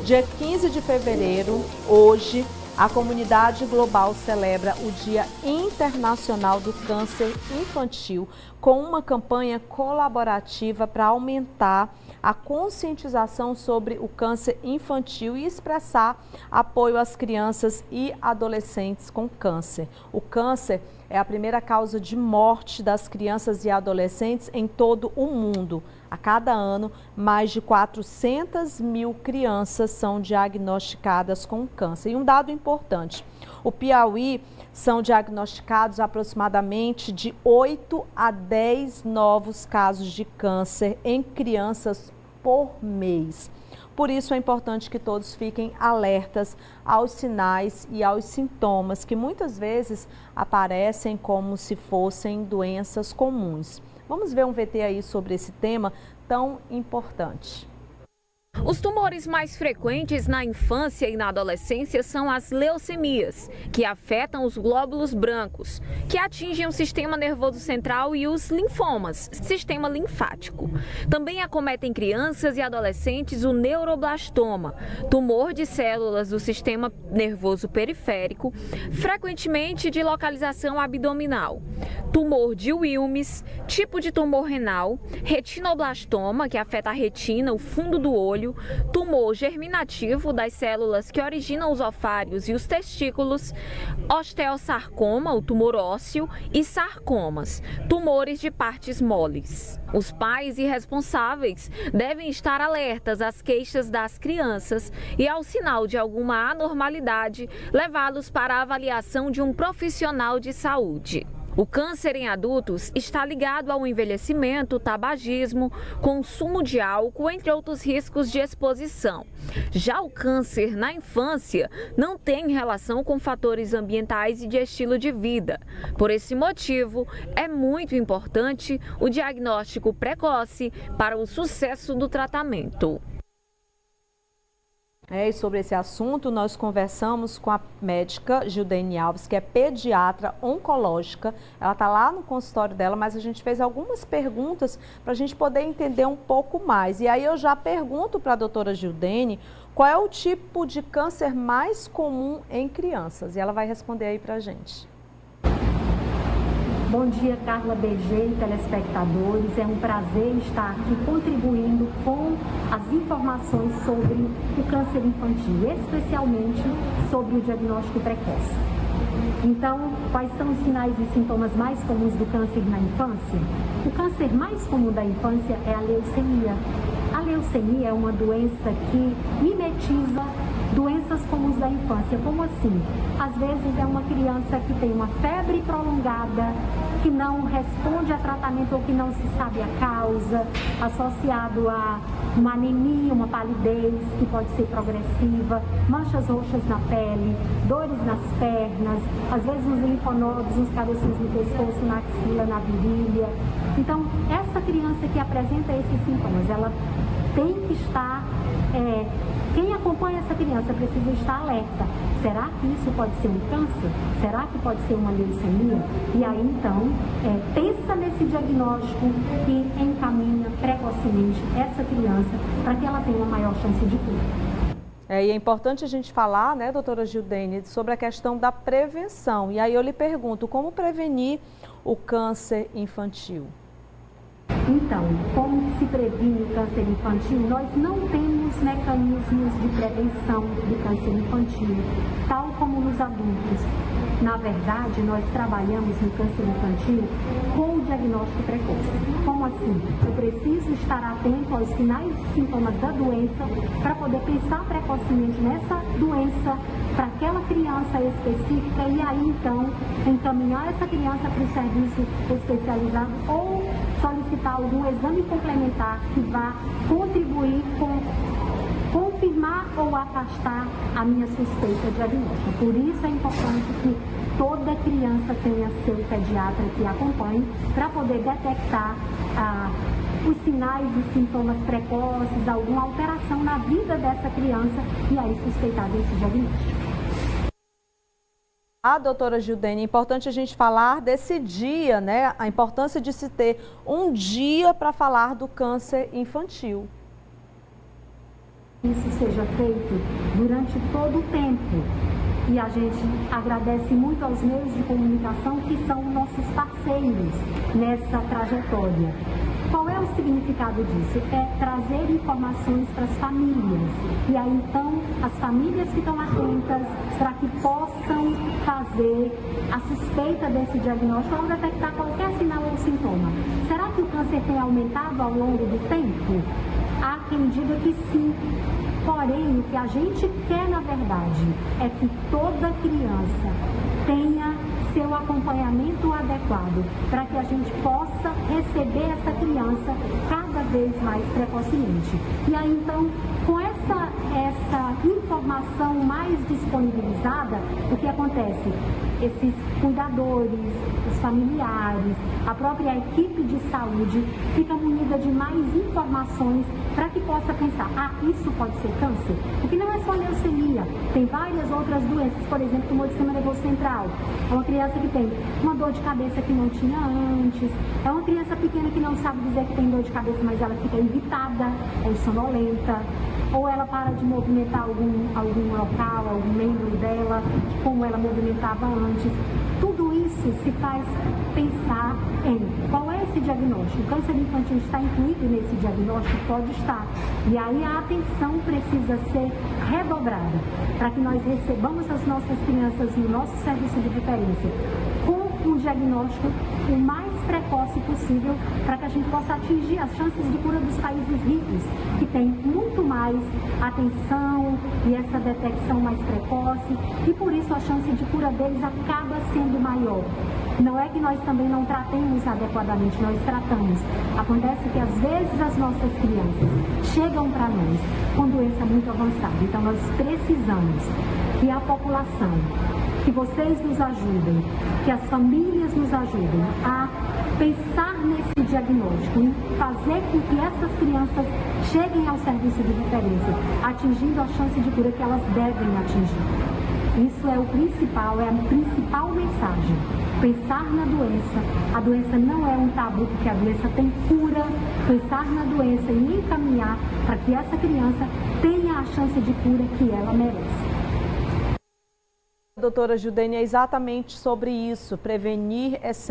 Dia 15 de fevereiro, hoje, a comunidade global celebra o Dia Internacional do Câncer Infantil com uma campanha colaborativa para aumentar a conscientização sobre o câncer infantil e expressar apoio às crianças e adolescentes com câncer. O câncer é a primeira causa de morte das crianças e adolescentes em todo o mundo. A cada ano, mais de 400 mil crianças são diagnosticadas com câncer. E um dado importante, o Piauí são diagnosticados aproximadamente de 8 a 10 novos casos de câncer em crianças por mês. Por isso é importante que todos fiquem alertas aos sinais e aos sintomas que muitas vezes aparecem como se fossem doenças comuns. Vamos ver um VT aí sobre esse tema tão importante. Os tumores mais frequentes na infância e na adolescência são as leucemias, que afetam os glóbulos brancos, que atingem o sistema nervoso central, e os linfomas, sistema linfático. Também acometem crianças e adolescentes o neuroblastoma, tumor de células do sistema nervoso periférico, frequentemente de localização abdominal, tumor de Wilms, tipo de tumor renal, retinoblastoma, que afeta a retina, o fundo do olho, tumor germinativo das células que originam os ovários e os testículos, osteossarcoma, o tumor ósseo, e sarcomas, tumores de partes moles. Os pais e responsáveis devem estar alertas às queixas das crianças e, ao sinal de alguma anormalidade, levá-los para a avaliação de um profissional de saúde. O câncer em adultos está ligado ao envelhecimento, tabagismo, consumo de álcool, entre outros riscos de exposição. Já o câncer na infância não tem relação com fatores ambientais e de estilo de vida. Por esse motivo, é muito importante o diagnóstico precoce para o sucesso do tratamento. E sobre esse assunto, nós conversamos com a médica Gildene Alves, que é pediatra oncológica. Ela está lá no consultório dela, mas a gente fez algumas perguntas para a gente poder entender um pouco mais. E aí eu já pergunto para a doutora Gildene qual é o tipo de câncer mais comum em crianças. E ela vai responder aí para a gente. Bom dia, Carla BG e telespectadores. É um prazer estar aqui contribuindo com as informações sobre o câncer infantil, especialmente sobre o diagnóstico precoce. Então, quais são os sinais e sintomas mais comuns do câncer na infância? O câncer mais comum da infância é a leucemia. A leucemia é uma doença que mimetiza doenças comuns da infância. Como assim? Às vezes é uma criança que tem uma febre prolongada, que não responde a tratamento ou que não se sabe a causa, associado a uma anemia, uma palidez que pode ser progressiva, manchas roxas na pele, dores nas pernas, às vezes uns linfonodos, uns cabeços no pescoço, na axila, na virilha. Então, essa criança que apresenta esses sintomas, ela tem que estar... Quem acompanha essa criança precisa estar alerta. Será que isso pode ser um câncer? Será que pode ser uma leucemia? E aí, então, pensa nesse diagnóstico e encaminha precocemente essa criança para que ela tenha uma maior chance de cura. E é importante a gente falar, né, doutora Gildene, sobre a questão da prevenção. E aí eu lhe pergunto, como prevenir o câncer infantil? Então, como se previne o câncer infantil? Nós não temos mecanismos de prevenção do câncer infantil, tal como nos adultos. Na verdade, nós trabalhamos no câncer infantil com o diagnóstico precoce. Como assim? Eu preciso estar atento aos sinais e sintomas da doença para poder pensar precocemente nessa doença para aquela criança específica e aí, então, encaminhar essa criança para o serviço especializado ou solicitar algum exame complementar que vá contribuir com confirmar ou afastar a minha suspeita diagnóstica. Por isso é importante que toda criança tenha seu pediatra que acompanhe para poder detectar os sinais e sintomas precoces, alguma alteração na vida dessa criança e aí suspeitar desse diagnóstico. Doutora Gildene, é importante a gente falar desse dia, né? A importância de se ter um dia para falar do câncer infantil. isso seja feito durante todo o tempo. E a gente agradece muito aos meios de comunicação que são nossos parceiros nessa trajetória. Qual é o significado disso? É trazer informações para as famílias. E aí, então, as famílias ficam atentas para que possam fazer a suspeita desse diagnóstico ou detectar qualquer sinal ou sintoma. Será que o câncer tem aumentado ao longo do tempo? Há quem diga que sim. Porém, o que a gente quer, na verdade, é que toda criança tenha seu acompanhamento adequado para que a gente possa receber essa criança cada vez mais precocemente. E aí, então, com essa informação mais disponibilizada, o que acontece? Esses cuidadores, os familiares, a própria equipe de saúde fica munida de mais informações para que possa pensar, isso pode ser câncer? Porque não é só leucemia, tem várias outras doenças, por exemplo, tumor do sistema nervoso central. É uma criança que tem uma dor de cabeça que não tinha antes, é uma criança pequena que não sabe dizer que tem dor de cabeça, mas ela fica irritada ou sonolenta, ou ela para de movimentar algum local, algum membro dela, como ela movimentava antes. Tudo isso se faz pensar em qual é esse diagnóstico. O câncer infantil está incluído nesse diagnóstico? Pode estar. E aí a atenção precisa ser redobrada para que nós recebamos as nossas crianças no nosso serviço de referência com um diagnóstico o mais precoce possível para que a gente possa atingir as chances de cura dos países ricos, que têm muito mais atenção e essa detecção mais precoce, e por isso a chance de cura deles acaba sendo maior. Não é que nós também não tratemos adequadamente, nós tratamos. Acontece que às vezes as nossas crianças chegam para nós com doença muito avançada, então nós precisamos que a população, que vocês nos ajudem, que as famílias nos ajudem a pensar nesse diagnóstico e fazer com que essas crianças cheguem ao serviço de referência, atingindo a chance de cura que elas devem atingir. Isso é o principal, é a principal mensagem. Pensar na doença. A doença não é um tabu, porque a doença tem cura. Pensar na doença e encaminhar para que essa criança tenha a chance de cura que ela merece. Doutora Judênia, é exatamente sobre isso. Prevenir é sempre